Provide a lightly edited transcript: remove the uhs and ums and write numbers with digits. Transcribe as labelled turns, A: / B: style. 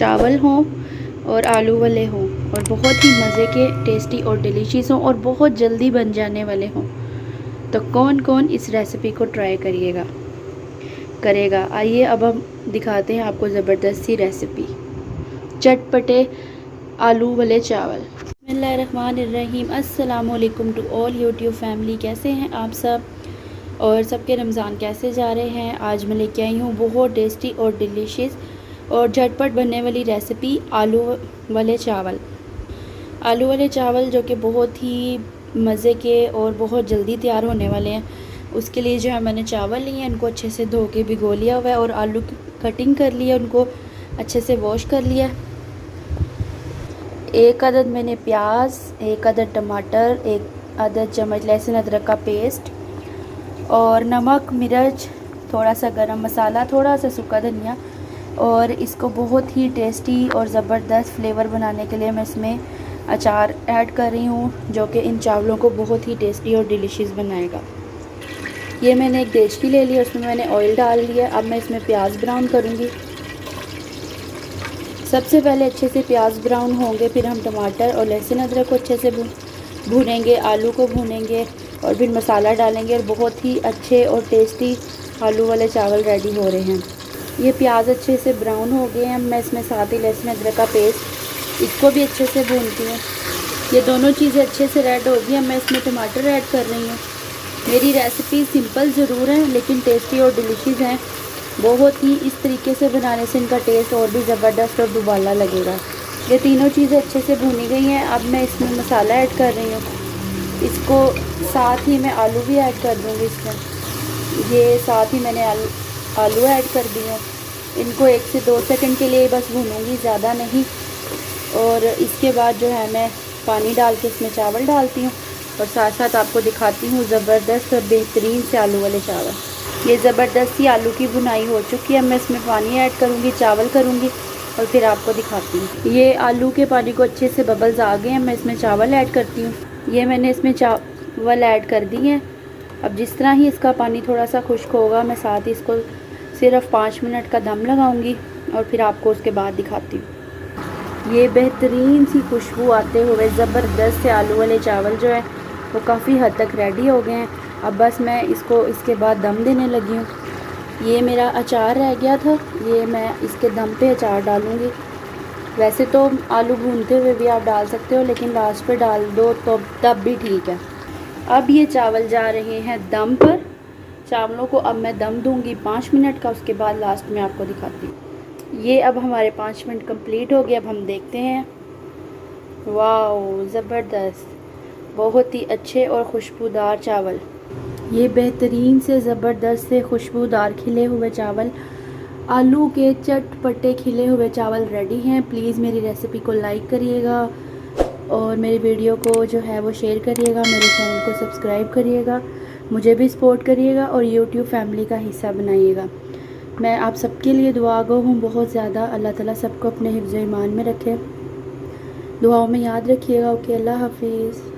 A: चावल हों और आलू वाले हों और बहुत ही मज़े के, टेस्टी और डिलीशियस हों और बहुत जल्दी बन जाने वाले हों, तो कौन कौन इस रेसिपी को ट्राई करेगा। आइए अब हम दिखाते हैं आपको ज़बरदस्त सी रेसिपी, चटपटे आलू वाले चावल। बिस्मिल्लाहिर्रहमानिर्रहीम। अस्सलामुअलैकुम टू ऑल यूट्यूब फैमिली। कैसे हैं आप सब और सबके रमज़ान कैसे जा रहे हैं। आज मैं लेके आई हूँ बहुत टेस्टी और डिलीशियस और झटपट बनने वाली रेसिपी, आलू वाले चावल। आलू वाले चावल जो कि बहुत ही मज़े के और बहुत जल्दी तैयार होने वाले हैं। उसके लिए जो है मैंने चावल लिए हैं, उनको अच्छे से धो के भिगो लिया हुआ है और आलू की कटिंग कर लिया, उनको अच्छे से वॉश कर लिया। एक अदद मैंने प्याज, एक अदद टमाटर, एक अदद चम्मच लहसुन अदरक का पेस्ट और नमक, मिर्च, थोड़ा सा गरम मसाला, थोड़ा सा सूखा धनिया। और इसको बहुत ही टेस्टी और ज़बरदस्त फ्लेवर बनाने के लिए मैं इसमें अचार ऐड कर रही हूँ, जो कि इन चावलों को बहुत ही टेस्टी और डिलीशियस बनाएगा। ये मैंने एक देचकी ले लिया, उसमें मैंने ऑयल डाल लिया। अब मैं इसमें प्याज ब्राउन करूँगी। सबसे पहले अच्छे से प्याज ब्राउन होंगे, फिर हम टमाटर और लहसुन अदरक को अच्छे से भूनेंगे, आलू को भूनेंगे और फिर मसाला डालेंगे और बहुत ही अच्छे और टेस्टी आलू वाले चावल रेडी हो रहे हैं। ये प्याज अच्छे से ब्राउन हो गए हैं। मैं इसमें साथ ही लहसुन अदरक का पेस्ट, इसको भी अच्छे से भूनती हूँ। ये दोनों चीज़ें अच्छे से रेड हो गई हैं। मैं इसमें टमाटर ऐड कर रही हूँ। मेरी रेसिपी सिंपल ज़रूर है लेकिन टेस्टी और डिलीशियस हैं। बहुत ही इस तरीके से बनाने से इनका टेस्ट और भी ज़बरदस्त और दुबाला लगेगा। ये तीनों चीज़ें अच्छे से भुनी गई हैं। अब मैं इसमें मसाला ऐड कर रही हूँ। इसको साथ ही मैं आलू भी ऐड कर दूँगी इसमें। ये साथ ही मैंने आलू ऐड कर दी हूँ। इनको 1 से 2 सेकंड के लिए बस भूनूंगी, ज़्यादा नहीं। और इसके बाद जो है मैं पानी डाल के इसमें चावल डालती हूँ और साथ साथ आपको दिखाती हूँ ज़बरदस्त और बेहतरीन से आलू वाले चावल। ये ज़बरदस्त सी आलू की भुनाई हो चुकी है। मैं इसमें पानी ऐड करूँगी, चावल करूँगी और फिर आपको दिखाती हूँ। ये आलू के पानी को अच्छे से बबल्स आ गए हैं। मैं इसमें चावल ऐड करती हूँ। ये मैंने इसमें चावल ऐड कर दी हैं। अब जिस तरह ही इसका पानी थोड़ा सा खुश्क होगा, मैं साथ ही इसको सिर्फ 5 मिनट का दम लगाऊंगी और फिर आपको उसके बाद दिखाती हूँ। ये बेहतरीन सी खुशबू आते हुए ज़बरदस्त से आलू वाले चावल जो है वो काफ़ी हद तक रेडी हो गए हैं। अब बस मैं इसको इसके बाद दम देने लगी हूँ। ये मेरा अचार रह गया था, ये मैं इसके दम पे अचार डालूँगी। वैसे तो आलू भूनते हुए भी आप डाल सकते हो, लेकिन लास्ट पे डाल दो तो तब भी ठीक है। अब ये चावल जा रहे हैं दम पर। चावलों को अब मैं दम दूंगी 5 मिनट का, उसके बाद लास्ट में आपको दिखाती हूँ। ये अब हमारे 5 मिनट कंप्लीट हो गए। अब हम देखते हैं। वाओ, ज़बरदस्त, बहुत ही अच्छे और खुशबूदार चावल। ये बेहतरीन से ज़बरदस्त से खुशबूदार खिले हुए चावल, आलू के चटपटे खिले हुए चावल रेडी हैं। प्लीज़ मेरी रेसिपी को लाइक करिएगा और मेरी वीडियो को जो है वो शेयर करिएगा, मेरे चैनल को सब्सक्राइब करिएगा, मुझे भी सपोर्ट करिएगा और यूट्यूब फैमिली का हिस्सा बनाइएगा। मैं आप सबके लिए दुआ गो हूँ बहुत ज़्यादा। अल्लाह ताला सबको अपने हिफ्ज़-ए-ईमान में रखे। दुआओं में याद रखिएगा। ओके, अल्लाह हाफिज़।